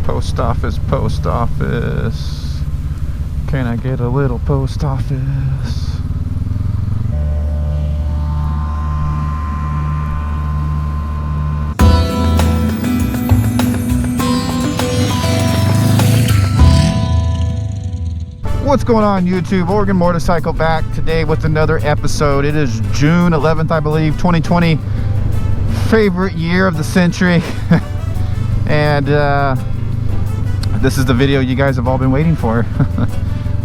Post office, post office. Can I get a little post office? What's going on YouTube? Oregon Motorcycle back today with another episode. It is June 11th, I believe, 2020. Favorite year of the century. And this is the video you guys have all been waiting for.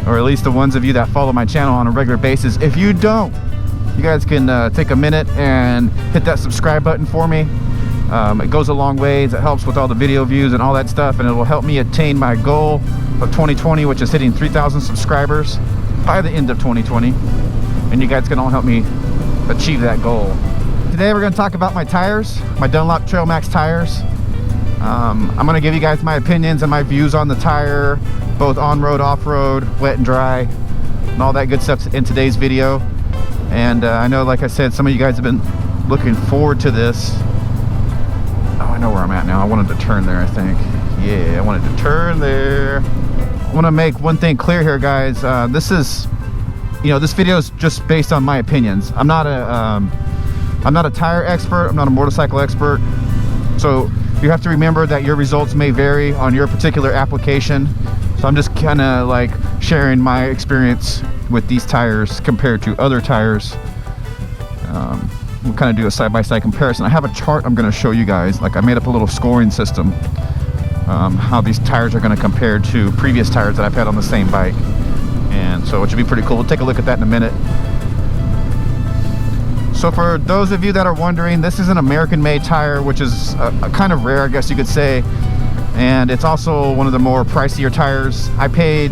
Or at least the ones of you that follow my channel on a regular basis. If you don't, you guys can take a minute and hit that subscribe button for me. It goes a long ways. It helps with all the video views and all that stuff, and it will help me attain my goal of 2020, which is hitting 3,000 subscribers by the end of 2020. And you guys can all help me achieve that goal. Today we're going to talk about my tires, my Dunlop TrailMax tires. I'm going to give you guys my opinions and my views on the tire, both on-road, off-road, wet and dry, and all that good stuff in today's video. And I know, like I said, some of you guys have been looking forward to this. Oh, I know where I'm at now. I wanted to turn there, I think. Yeah, I wanted to turn there. I want to make one thing clear here, guys. This is, this video is just based on my opinions. I'm not a tire expert. I'm not a motorcycle expert. So you have to remember that your results may vary on your particular application. So I'm just kind of like sharing my experience with these tires compared to other tires. We'll kind of do a side-by-side comparison. I have a chart I'm going to show you guys. Like, I made up a little scoring system, how these tires are going to compare to previous tires that I've had on the same bike. And so it should be pretty cool. We'll take a look at that in a minute. So for those of you that are wondering, this is an American-made tire, which is a kind of rare, I guess you could say. And it's also one of the more pricier tires. I paid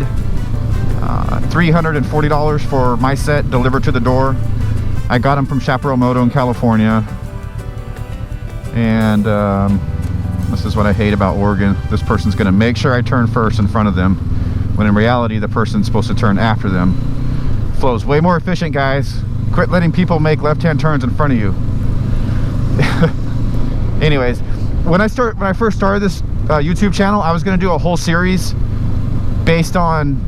$340 for my set delivered to the door. I got them from Chaparral Moto in California. And this is what I hate about Oregon. This person's going to make sure I turn first in front of them, when in reality the person's supposed to turn after them. Flow's way more efficient, guys. Quit letting people make left-hand turns in front of you. Anyways, when I first started this YouTube channel, I was going to do a whole series based on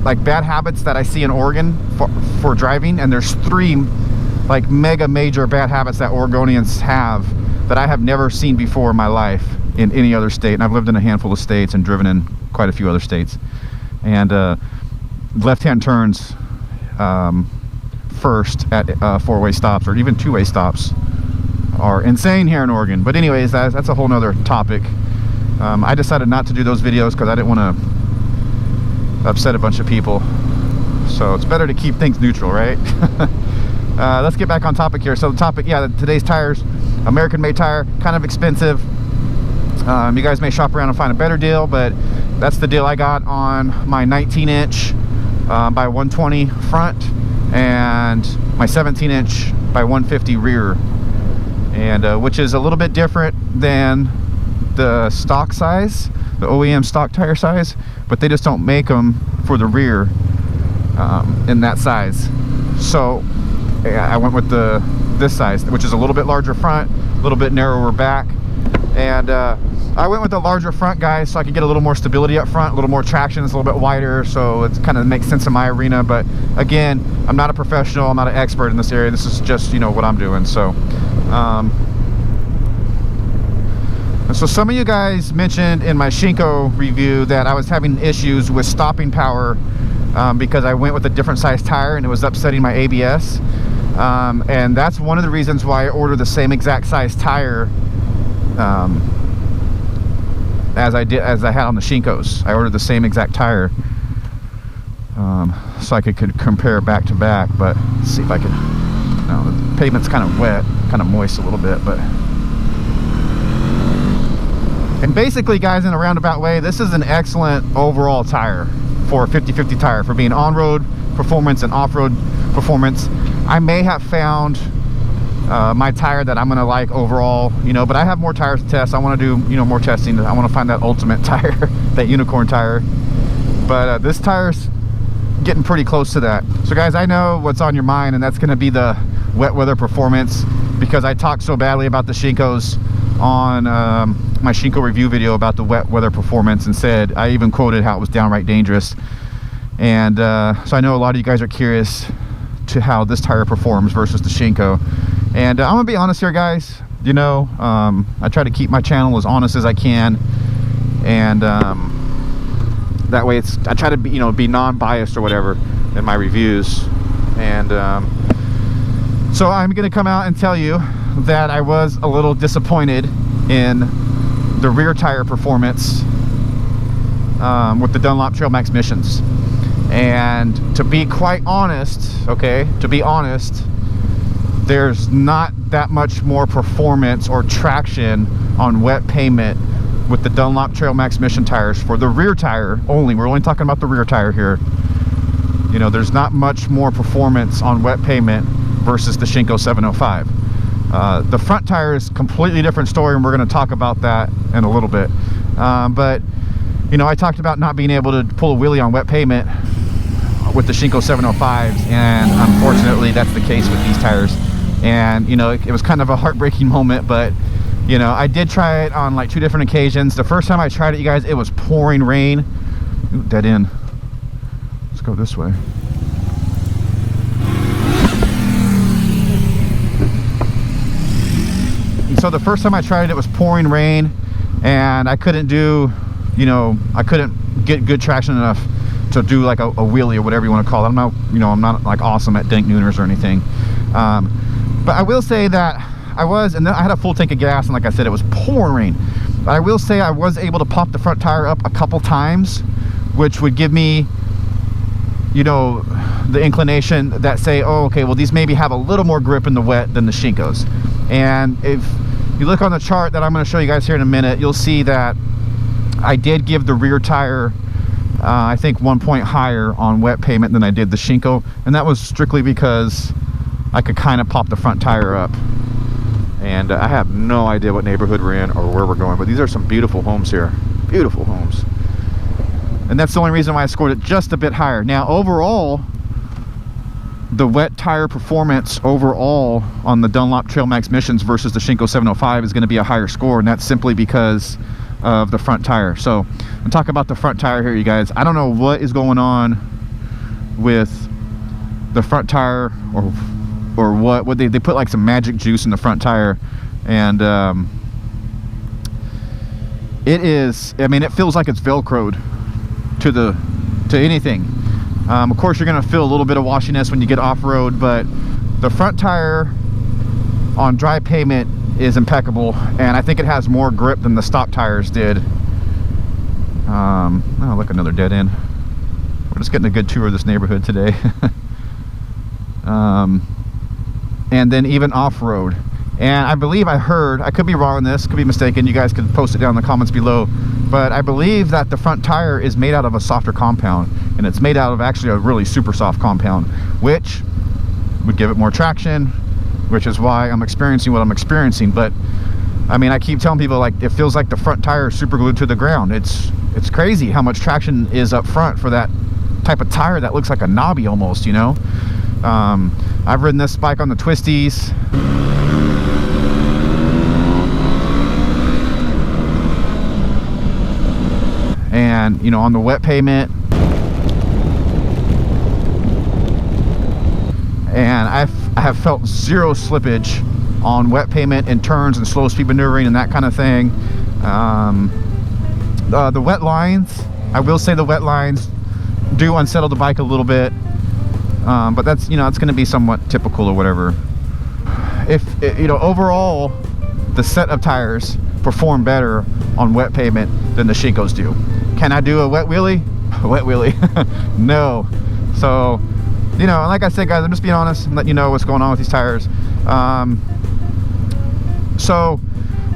like bad habits that I see in Oregon for driving. And there's 3 like mega major bad habits that Oregonians have that I have never seen before in my life in any other state. And I've lived in a handful of states and driven in quite a few other states. And left-hand turns first at 4-way stops, or even 2-way stops, are insane here in Oregon. But anyways, that's a whole nother topic. I decided not to do those videos because I didn't want to upset a bunch of people. So it's better to keep things neutral, right? Let's get back on topic here. So the topic, yeah, today's tires, American-made tire, kind of expensive. You guys may shop around and find a better deal, but that's the deal I got on my 19-inch by 120 front and my 17-inch by 150 rear, and which is a little bit different than the stock size, the OEM stock tire size, but they just don't make them for the rear in that size. So I went with this size, which is a little bit larger front, a little bit narrower back. And I went with the larger front, guys, so I could get a little more stability up front, a little more traction. It's a little bit wider, so it kind of makes sense in my arena. But again, I'm not a professional, I'm not an expert in this area. This is just, what I'm doing. So so some of you guys mentioned in my Shinko review that I was having issues with stopping power because I went with a different size tire and it was upsetting my ABS. And that's one of the reasons why I ordered the same exact size tire as I had on the Shinkos. I ordered the same exact tire so I could compare back to back. But let's see if I can. No, the pavement's kind of wet, kind of moist a little bit, but. And basically, guys, in a roundabout way, this is an excellent overall tire for a 50-50 tire for being on-road performance and off-road performance. I may have found my tire that I'm gonna like overall, but I have more tires to test. I want to do more testing. I want to find that ultimate tire, that unicorn tire. But this tire's getting pretty close to that. So guys, I know what's on your mind, and that's going to be the wet weather performance, because I talked so badly about the Shinkos on my Shinko review video about the wet weather performance, and said, I even quoted how it was downright dangerous. And so I know a lot of you guys are curious to how this tire performs versus the Shinko. And I'm gonna be honest here, guys. You know, I try to keep my channel as honest as I can, and that way I try to be, you know, be non-biased or whatever in my reviews. And so I'm gonna come out and tell you that I was a little disappointed in the rear tire performance with the Dunlop TrailMax Missions. And to be quite honest, okay, to be honest, there's not that much more performance or traction on wet pavement with the Dunlop TrailMax Mission tires for the rear tire only. We're only talking about the rear tire here. You know, there's not much more performance on wet pavement versus the Shinko 705. The front tire is a completely different story, and we're going to talk about that in a little bit. But, you know, I talked about not being able to pull a wheelie on wet pavement with the Shinko 705s, and unfortunately that's the case with these tires. And, you know, it was kind of a heartbreaking moment, but, you know, I did try it on like 2 different occasions. The first time I tried it, you guys, it was pouring rain. Ooh, dead end. Let's go this way. And so the first time I tried it, it was pouring rain, and I couldn't do, you know, I couldn't get good traction enough to do like a wheelie or whatever you want to call it. I'm not, you know, I'm not like awesome at dink nooners or anything. But I will say that I was, and then I had a full tank of gas, and like I said, it was pouring rain. But I will say I was able to pop the front tire up a couple times, which would give me, you know, the inclination that say, oh, okay, well, these maybe have a little more grip in the wet than the Shinkos. And if you look on the chart that I'm going to show you guys here in a minute, you'll see that I did give the rear tire I think 1 point higher on wet pavement than I did the Shinko, and that was strictly because I could kind of pop the front tire up. And I have no idea what neighborhood we're in or where we're going, but these are some beautiful homes here. Beautiful homes. And that's the only reason why I scored it just a bit higher. Now overall, the wet tire performance overall on the Dunlop TrailMax Missions versus the Shinko 705 is going to be a higher score, and that's simply because of the front tire. So I'm talking about the front tire here, you guys. I don't know what is going on with the front tire, or what they put like some magic juice in the front tire, and it is, I mean, it feels like it's velcroed to anything. Of course, you're going to feel a little bit of washiness when you get off-road, but the front tire on dry pavement is impeccable, and I think it has more grip than the stock tires did. Oh, look, another dead end. We're just getting a good tour of this neighborhood today. And then even off-road. And I believe I heard, I could be wrong on this, could be mistaken, you guys could post it down in the comments below, but I believe that the front tire is made out of a softer compound, and it's made out of actually a really super soft compound, which would give it more traction, which is why I'm experiencing what I'm experiencing. But I mean, I keep telling people, like, it feels like the front tire is super glued to the ground. It's crazy how much traction is up front for that type of tire that looks like a knobby almost, you know. I've ridden this bike on the twisties. And, you know, on the wet pavement. And I have felt zero slippage on wet pavement and turns and slow speed maneuvering and that kind of thing. The wet lines, I will say the wet lines do unsettle the bike a little bit, but that's, you know, it's going to be somewhat typical or whatever. If you know, overall the set of tires perform better on wet pavement than the Shinkos do. Can I do a wet wheelie? A wet wheelie? No. So, you know, like I said, guys, I'm just being honest and letting you know what's going on with these tires. So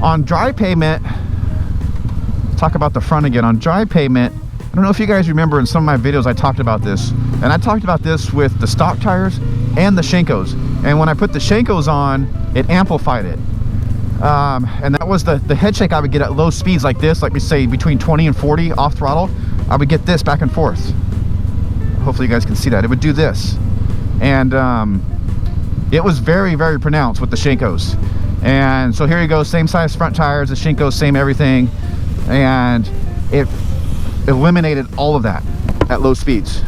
on dry pavement, talk about the front again. On dry pavement, I don't know if you guys remember, in some of my videos I talked about this, and I talked about this with the stock tires and the Shinkos, and when I put the Shinkos on, it amplified it. And that was the head shake I would get at low speeds like this, like we say between 20 and 40 off throttle. I would get this back and forth. Hopefully you guys can see that. It would do this, and it was very, very pronounced with the Shinkos. And so here you go, same size front tires, the Shinko, same everything, and it eliminated all of that at low speeds.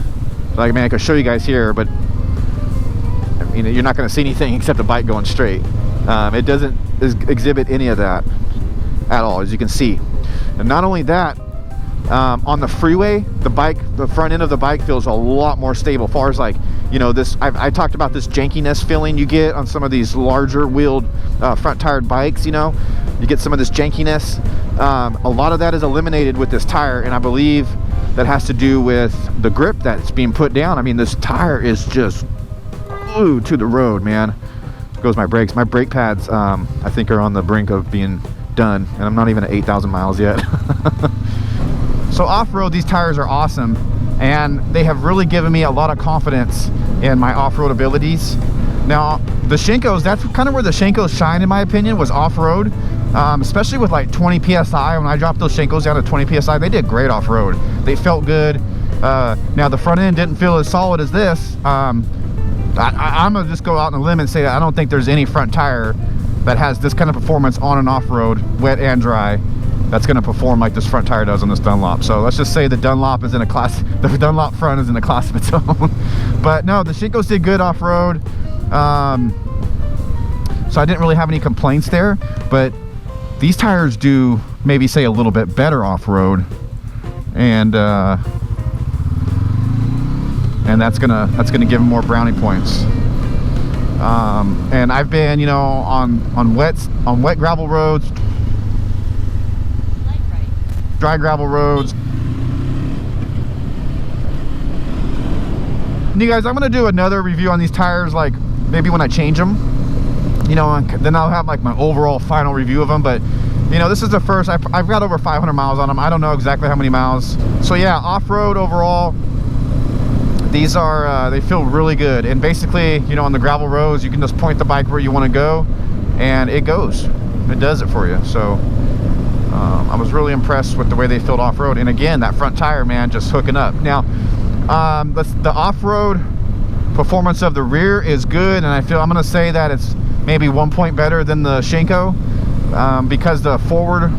Like, I mean, I could show you guys here, but I mean, you're not going to see anything except the bike going straight. It doesn't exhibit any of that at all, as you can see. And not only that, on the freeway, the front end of the bike feels a lot more stable. As far as, like, you know, this, I talked about this jankiness feeling you get on some of these larger wheeled front tired bikes. You know, you get some of this jankiness. A lot of that is eliminated with this tire, and I believe that has to do with the grip that's being put down. I mean, this tire is just glued to the road, man. Goes my brakes. My brake pads, I think, are on the brink of being done, and I'm not even at 8,000 miles yet. So off-road, these tires are awesome, and they have really given me a lot of confidence in my off-road abilities. Now, the Shinkos, that's kind of where the Shinkos shine, in my opinion, was off-road, especially with like 20 psi. When I dropped those Shinkos down to 20 psi, they did great off-road. They felt good. Now, the front end didn't feel as solid as this. I'm gonna just go out on a limb and say that I don't think there's any front tire that has this kind of performance on and off-road, wet and dry, that's going to perform like this front tire does on this Dunlop. So let's just say the Dunlop is in a class, the Dunlop front is in a class of its own. But no, the Shinkos did good off-road. So I didn't really have any complaints there, but these tires do maybe say a little bit better off-road, and that's gonna give them more brownie points. And I've been, you know, on wet gravel roads, dry gravel roads. And you guys, I'm gonna do another review on these tires, like maybe when I change them, you know, and then I'll have like my overall final review of them. But you know, this is the first. I've got over 500 miles on them. I don't know exactly how many miles. So yeah, off-road overall, these are they feel really good. And basically, you know, on the gravel roads, you can just point the bike where you want to go, and it goes. It does it for you. So I was really impressed with the way they felt off-road. And again, that front tire, man, just hooking up. Now, the off-road performance of the rear is good, and I feel I'm going to say that it's maybe 1 point better than the Shinko, because the forward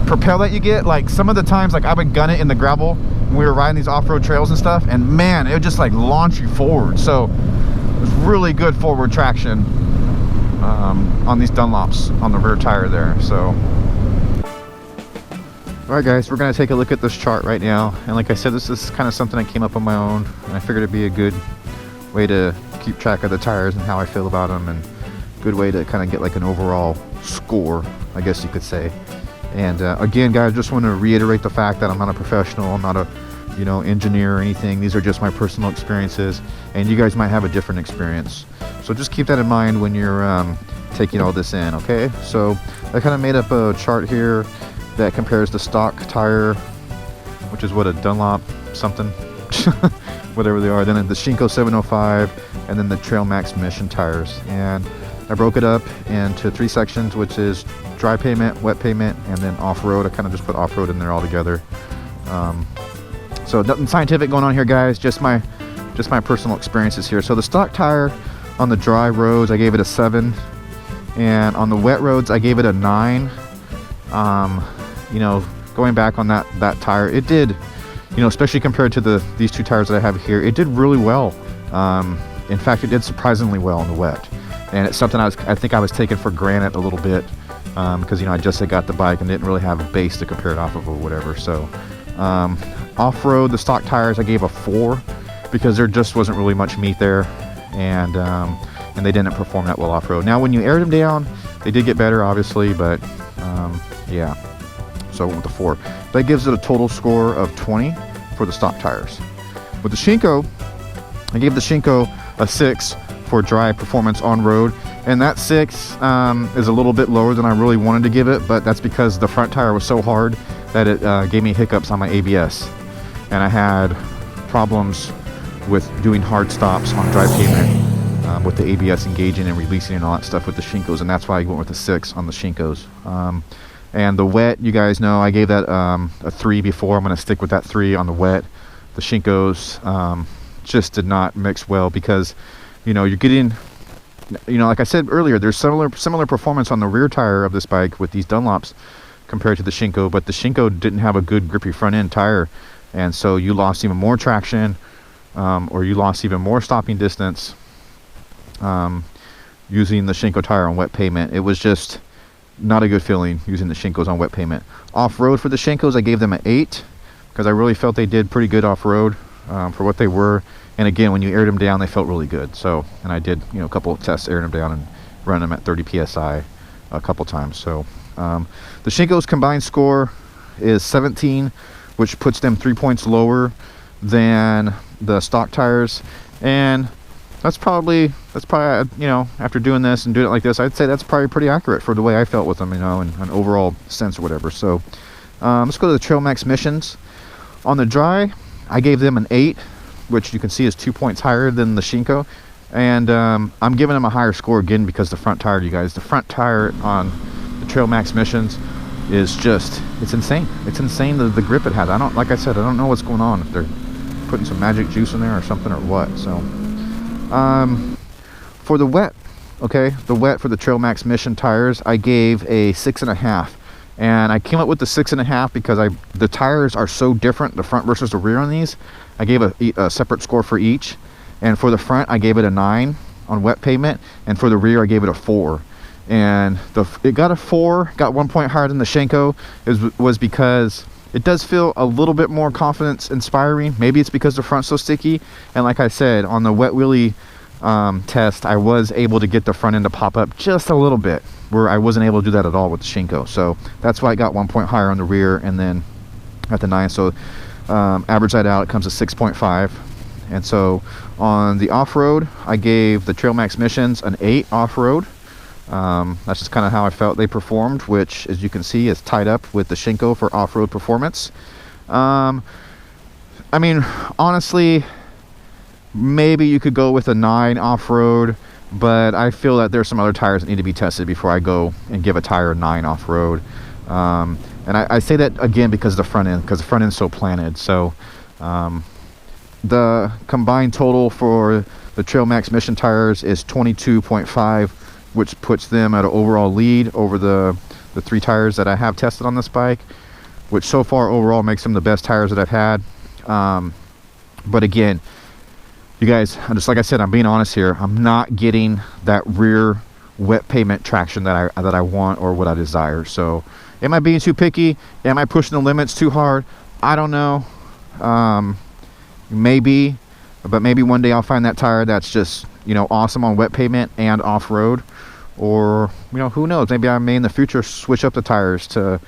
propel that you get, like some of the times, like I would gun it in the gravel when we were riding these off-road trails and stuff, and man, it would just like launch you forward. So it was really good forward traction on these Dunlops on the rear tire there. So alright guys, we're going to take a look at this chart right now, and like I said, this is kind of something I came up on my own, and I figured it'd be a good way to keep track of the tires and how I feel about them, and good way to kind of get like an overall score, I guess you could say. And again guys, just want to reiterate the fact that I'm not a professional, I'm not a, you know, engineer or anything. These are just my personal experiences, and you guys might have a different experience, so just keep that in mind when you're taking all this in. Okay, so I kind of made up a chart here that compares the stock tire, which is what, a Dunlop something whatever they are, then the Shinko 705, and then the TrailMax Mission tires. And I broke it up into 3 sections, which is dry pavement, wet pavement, and then off-road. I kind of just put off-road in there all together. So nothing scientific going on here guys, just my personal experiences here. So the stock tire on the dry roads, I gave it a 7, and on the wet roads I gave it a 9. You know, going back on that tire, it did, you know, especially compared to these 2 tires that I have here, it did really well. In fact, it did surprisingly well on the wet, and it's something I think I was taking for granted a little bit, because, you know, I just had got the bike and didn't really have a base to compare it off of or whatever. So off-road, the stock tires, I gave a 4 because there just wasn't really much meat there, and they didn't perform that well off-road. Now when you aired them down, they did get better obviously, but yeah, so I went with the 4. That gives it a total score of 20 for the stock tires. With the Shinko, I gave the Shinko a 6 for dry performance on road, and that 6 is a little bit lower than I really wanted to give it, but that's because the front tire was so hard that it gave me hiccups on my ABS, and I had problems with doing hard stops on dry pavement with the ABS engaging and releasing and all that stuff with the Shinkos, and that's why I went with a 6 on the Shinkos. And the wet, you guys know, I gave that a 3 before. I'm going to stick with that 3 on the wet. The Shinkos just did not mix well because, you know, you're getting you know, like I said earlier, there's similar performance on the rear tire of this bike with these Dunlops compared to the Shinko, but the Shinko didn't have a good grippy front end tire, and so you lost even more traction, or you lost even more stopping distance using the Shinko tire on wet pavement. It was just not a good feeling using the Shinkos on wet pavement. Off-road for the Shinkos, I gave them an 8 because I really felt they did pretty good off-road for what they were. And again, when you aired them down, they felt really good. So, and I did, you know, a couple of tests airing them down and run them at 30 psi a couple times. So the Shinkos combined score is 17, which puts them 3 points lower than the stock tires. And that's probably, you know, after doing this and doing it like this, I'd say that's probably pretty accurate for the way I felt with them, you know, in an overall sense or whatever. So let's go to the TrailMax Missions. On the dry, I gave them an 8, which you can see is 2 points higher than the Shinko. And I'm giving them a higher score again because the front tire, you guys, the front tire on the TrailMax Missions is just, it's insane. It's insane the grip it has. Like I said, I don't know what's going on, if they're putting some magic juice in there or something or what. So for the wet, okay, the wet for the TrailMax Mission tires, I gave a 6.5. And I came up with the 6.5 because the tires are so different, the front versus the rear on these. I gave a separate score for each. And for the front, I gave it a 9 on wet pavement. And for the rear, I gave it a 4. And it got a 4, got 1 point higher than the Shinko, was because it does feel a little bit more confidence inspiring. Maybe it's because the front's so sticky. And like I said, on the wet wheelie test, I was able to get the front end to pop up just a little bit, where I wasn't able to do that at all with the Shinko. So that's why I got 1 point higher on the rear and then at the 9. So average that out, it comes to 6.5. And so on the off-road, I gave the TrailMax Missions an 8 off-road. That's just kind of how I felt they performed, which, as you can see, is tied up with the Shinko for off-road performance. I mean, honestly, maybe you could go with a 9 off-road, but I feel that there's some other tires that need to be tested before I go and give a tire a 9 off-road. And I say that again because of the front end, because the front end's so planted. So the combined total for the TrailMax Mission tires is 22.5, which puts them at an overall lead over the 3 tires that I have tested on this bike, which so far overall makes them the best tires that I've had. But again, you guys, just like I said, I'm being honest here. I'm not getting that rear wet pavement traction that I want or what I desire. So am I being too picky? Am I pushing the limits too hard? I don't know. Maybe, but maybe one day I'll find that tire that's just, you know, awesome on wet pavement and off-road. Or, you know, who knows? Maybe I may in the future switch up the tires to,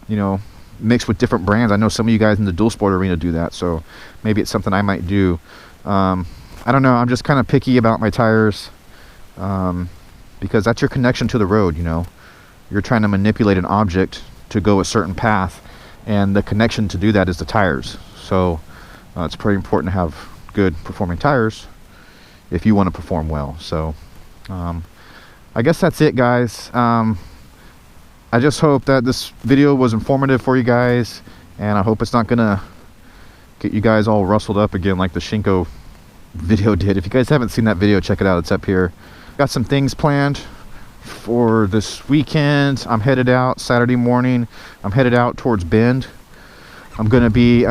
you know, mix with different brands. I know some of you guys in the dual sport arena do that, so maybe it's something I might do. I don't know. I'm just kind of picky about my tires because that's your connection to the road, you know. You're trying to manipulate an object to go a certain path, and the connection to do that is the tires. So it's pretty important to have good performing tires if you want to perform well. So I guess that's it, guys. I just hope that this video was informative for you guys, and I hope it's not gonna get you guys all rustled up again like the Shinko video did. If you guys haven't seen that video, check it out. It's up here. Got some things planned for this weekend. I'm headed out Saturday morning. I'm headed out towards Bend. I'm gonna be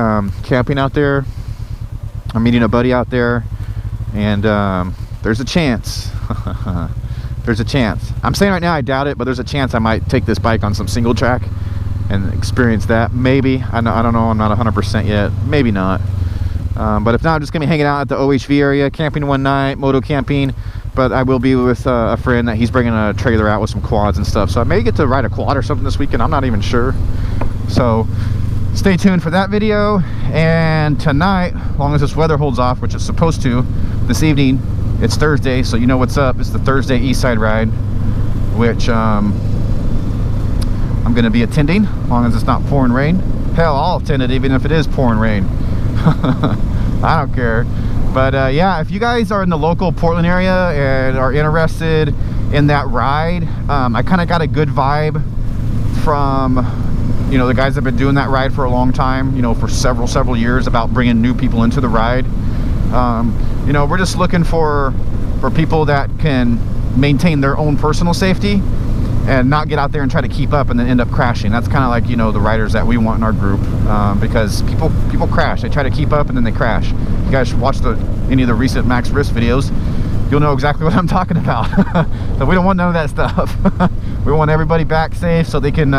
camping out there. I'm meeting a buddy out there, and there's a chance there's a chance. I'm saying right now I doubt it, but there's a chance I might take this bike on some single track and experience that. Maybe. I don't know. I'm not 100% yet. Maybe not. But if not, I'm just gonna be hanging out at the OHV area, camping one night, moto camping. But I will be with a friend that he's bringing a trailer out with some quads and stuff. So I may get to ride a quad or something this weekend. I'm not even sure. So stay tuned for that video. And tonight, as long as this weather holds off, which it's supposed to, this evening, it's Thursday, so you know what's up. It's the Thursday East Side Ride, which I'm gonna be attending, as long as it's not pouring rain. Hell, I'll attend it even if it is pouring rain. I don't care. But yeah, if you guys are in the local Portland area and are interested in that ride, I kind of got a good vibe from, you know, the guys that have been doing that ride for a long time, you know, for several years, about bringing new people into the ride. You know, we're just looking for people that can maintain their own personal safety and not get out there and try to keep up and then end up crashing. That's kind of like, you know, the riders that we want in our group, because people crash. They try to keep up and then they crash. You guys should watch any of the recent Max Risk videos. You'll know exactly what I'm talking about. So we don't want none of that stuff. We want everybody back safe so they can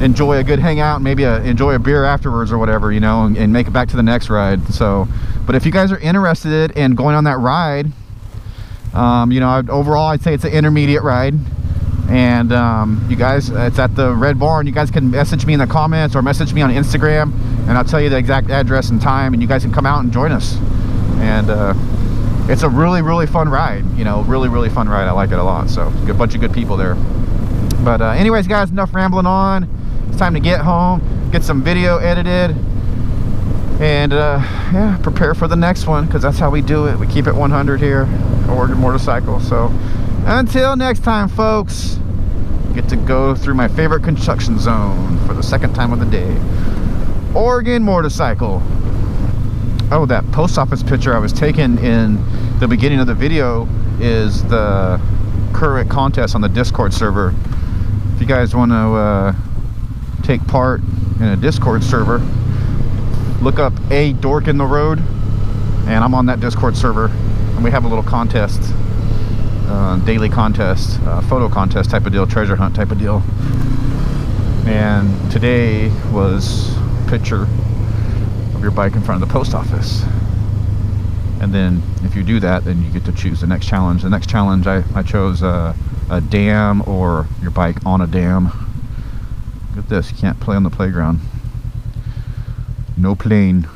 enjoy a good hangout, and maybe enjoy a beer afterwards or whatever, you know, and make it back to the next ride. So, but if you guys are interested in going on that ride, you know, overall I'd say it's an intermediate ride. And you guys, it's at the Red Barn. You guys can message me in the comments or message me on Instagram, and I'll tell you the exact address and time, and you guys can come out and join us. And it's a really fun ride, you know, really fun ride. I like it a lot. So a bunch of good people there. But anyways, guys, enough rambling on. It's time to get home, get some video edited, and yeah, prepare for the next one, because that's how we do it. We keep it 100 here at Oregon Motorcycle. So until next time, folks, get to go through my favorite construction zone for the second time of the day, Oregon Motorcycle. Oh, that post office picture I was taking in the beginning of the video is the current contest on the Discord server. If you guys want to take part in a Discord server, look up A Dork in the Road, and I'm on that Discord server, and we have a little contest, daily contest, photo contest type of deal, treasure hunt type of deal. And today was a picture of your bike in front of the post office, and then if you do that, then you get to choose the next challenge. The next challenge I chose a dam, or your bike on a dam. Look at this, you can't play on the playground. No plane.